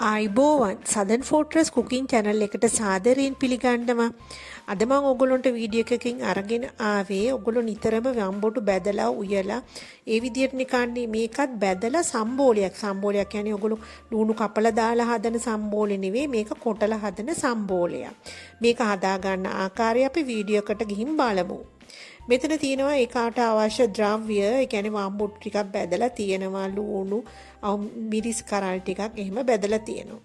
ආයිබෝවන් southern Fortress cooking channel එකට සාදරයෙන් පිළිගන්නවා. අද මම ඔයගොල්ලන්ට වීඩියෝ එකකින් අරගෙන ආවේ ඔයගොල්ලෝ නිතරම වම්බොටු බැදලා උයලා ඒ විදියට නිකන්නේ මේකත් බැදලා සම්බෝලයක් කියන්නේ ඔයගොල්ලෝ ලුණු කපලා දාලා හදන සම්බෝලේ නෙවෙයි මේක කොටලා හදන සම්බෝලයක්. මේක හදා ගන්න ආකාරය අපි වීඩියෝ එකට ගිහින් බලමු. මෙතන තියෙනවා ඒකට අවශ්‍ය ද්‍රව්‍ය, ඒ කියන්නේ වම්බොට්ටු ටිකක් බැදලා තියෙනවා, ලුණු, මිරිස් කරල් ටිකක් එහෙම බැදලා තියෙනවා.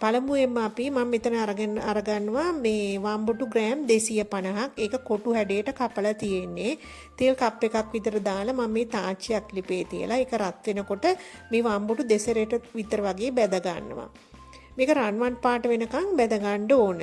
පළමුවෙන්ම මම මෙතන අරගන්නවා මේ වම්බොට්ටු ග්‍රෑම් 250ක්. ඒක කොටු හැඩයට කපලා තියෙන්නේ. තෙල් කප් එකක් විතර දාලා මම මේ තාච්චියක් ලිපේ තියලා ඒක රත් වෙනකොට මේ වම්බොට්ටු දෙසරේට විතර වගේ බැද ගන්නවා. මේක රන්වන් පාට වෙනකන් බැද ගන්න ඕන.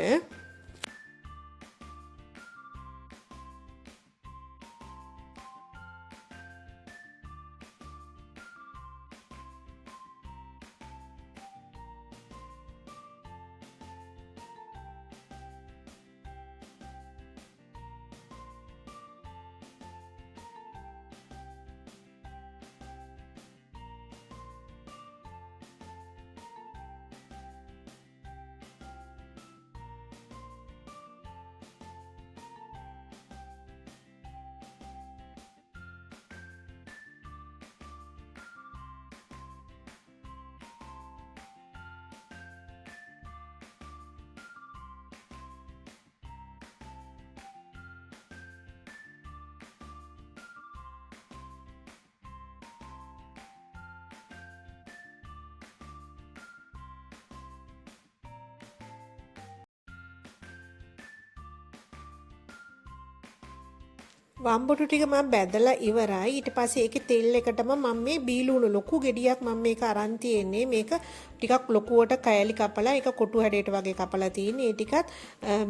වම්බොටු ටික මම බැදලා ඉවරයි. ඊට පස්සේ ඒකේ තෙල් එකටම මම මේ බීලුණු ලොකු ගෙඩියක් මම මේක අරන් තියෙන්නේ. මේක ටිකක් ලොකුවට කෑලි කපලා ඒක කොටු හැඩයට වගේ කපලා තියෙන්නේ. ඒ ටිකත්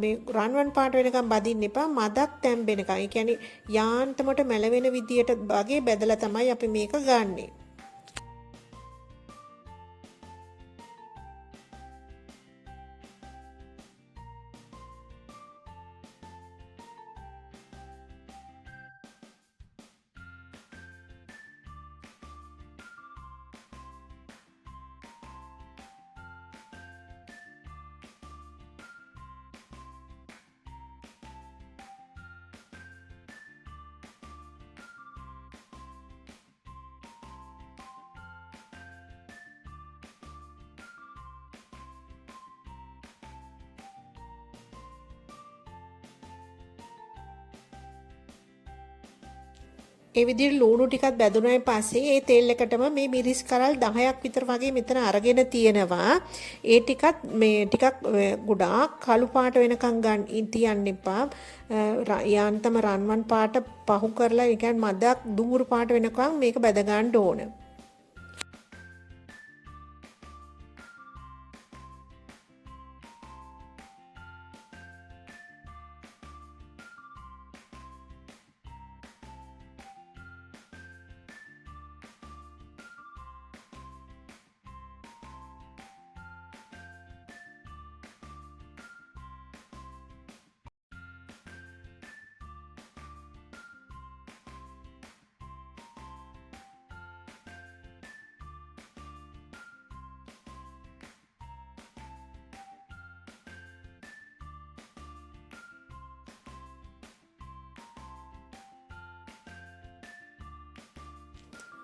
මේ රන්වන් පාට වෙනකම් බදින්න එපා. මදක් තැම්බෙනකම්. ඒ කියන්නේ යාන්තමට මැලවෙන විදියට වගේ බැදලා තමයි අපි මේක ගන්නෙ. ඒ විදිහට ලුණු ටිකක් බැදුනායින් පස්සේ ඒ තෙල් එකටම මේ මිරිස් කරල් 10ක් විතර වගේ මෙතන අරගෙන තියෙනවා. ඒ ටිකත් මේ ටිකක් ගොඩාක් කළු පාට වෙනකන් තියන්න එපා. යාන්තම රන්වන් පාට පහු කරලා ඒ කියන්නේ මදක් දූරු පාට වෙනකන් මේක බැද ගන්න ඕන.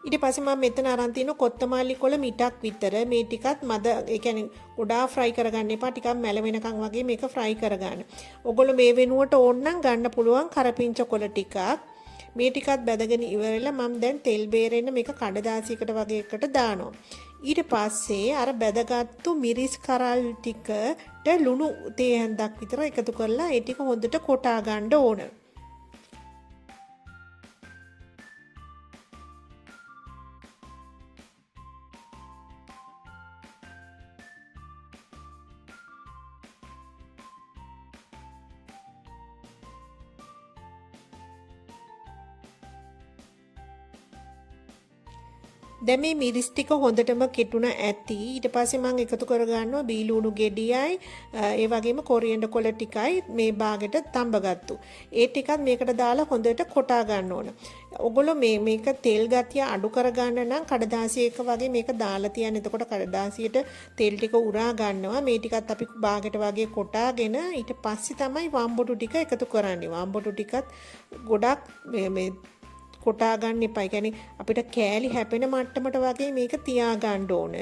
ඊට පස්සේ මම මෙතන අරන් තියෙන කොත්තමල්ලි කොළ මිටක් විතර මේ ටිකත් මද ඒ කියන්නේ ගොඩාක් ෆ්‍රයි කරගන්න එපා ටිකක් මැල වෙනකන් වගේ මේක ෆ්‍රයි කරගන්න. ඔයගොල්ලෝ මේ වෙනුවට ඕන නම් ගන්න පුළුවන් කරපිංච කොළ ටිකක්. මේ ටිකත් බැදගෙන ඉවරලා මම දැන් තෙල් බේරෙන්න මේක කඩදාසියකට වගේ එකට දානවා. ඊට පස්සේ අර බැදගත්තු මිරිස් කරල් ටිකට ලුණු තේ හැන්දක් විතර එකතු කරලා ඒ ටික හොඳට කොටා ගන්න ඕන. දැන් මේ මිරිස් ටික හොඳටම කෙටුණා ඇති. ඊට පස්සේ මම එකතු කරගන්නවා බීලුණු ගෙඩියයි ඒ වගේම කොරියන්ඩර් කොළ ටිකයි මේ බාගෙට තඹගත්තු. ඒ ටිකත් මේකට දාලා හොඳට කොටා ගන්න ඕන. ඔගොල්ලෝ මේක තෙල් ගතිය අඩු කරගන්න නම් කඩදාසියක වගේ මේක දාලා තියන්න. එතකොට කඩදාසියට තෙල් ටික උරා ගන්නවා. මේ ටිකත් අපි බාගෙට වගේ කොටාගෙන ඊට පස්සේ තමයි වම්බොටු ටික එකතු කරන්නේ. වම්බොටු ටිකත් ගොඩක් මේ කොටා ගන්න එපා. ඒ කියන්නේ අපිට කෑලි හැපෙන මට්ටමට වගේ මේක තියා ගන්න ඕන.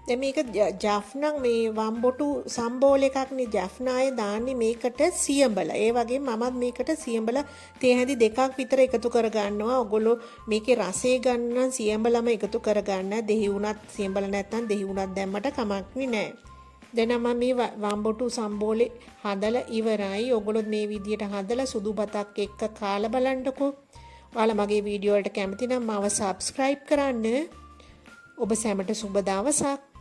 දැන් මේක ජෆ්නම් මේ වම්බොටු සම්බෝල එකක් නේ ජෆ්නායේ දාන්නේ මේකට සියඹල. ඒ වගේම මමත් මේකට සියඹල තේ හැඳි දෙකක් විතර එකතු කර ගන්නවා. ඔයගොල්ලෝ මේකේ රසය ගන්න සියඹලම එකතු කර ගන්න. දෙහි උනත් සියඹල නැත්නම් දෙහි උනත් දැම්මට කමක් නෑ. දැන් මම මේ වම්බොටු සම්බෝලේ හදලා ඉවරයි. ඔයගොල්ලෝ මේ විදියට හදලා සුදු බතක් එක්ක කාලා බලන්නකෝ. ඔයාලා මගේ වීඩියෝ වලට කැමති නම් මාව subscribe කරන්න. ඔබ සැමට සුබ දවසක්.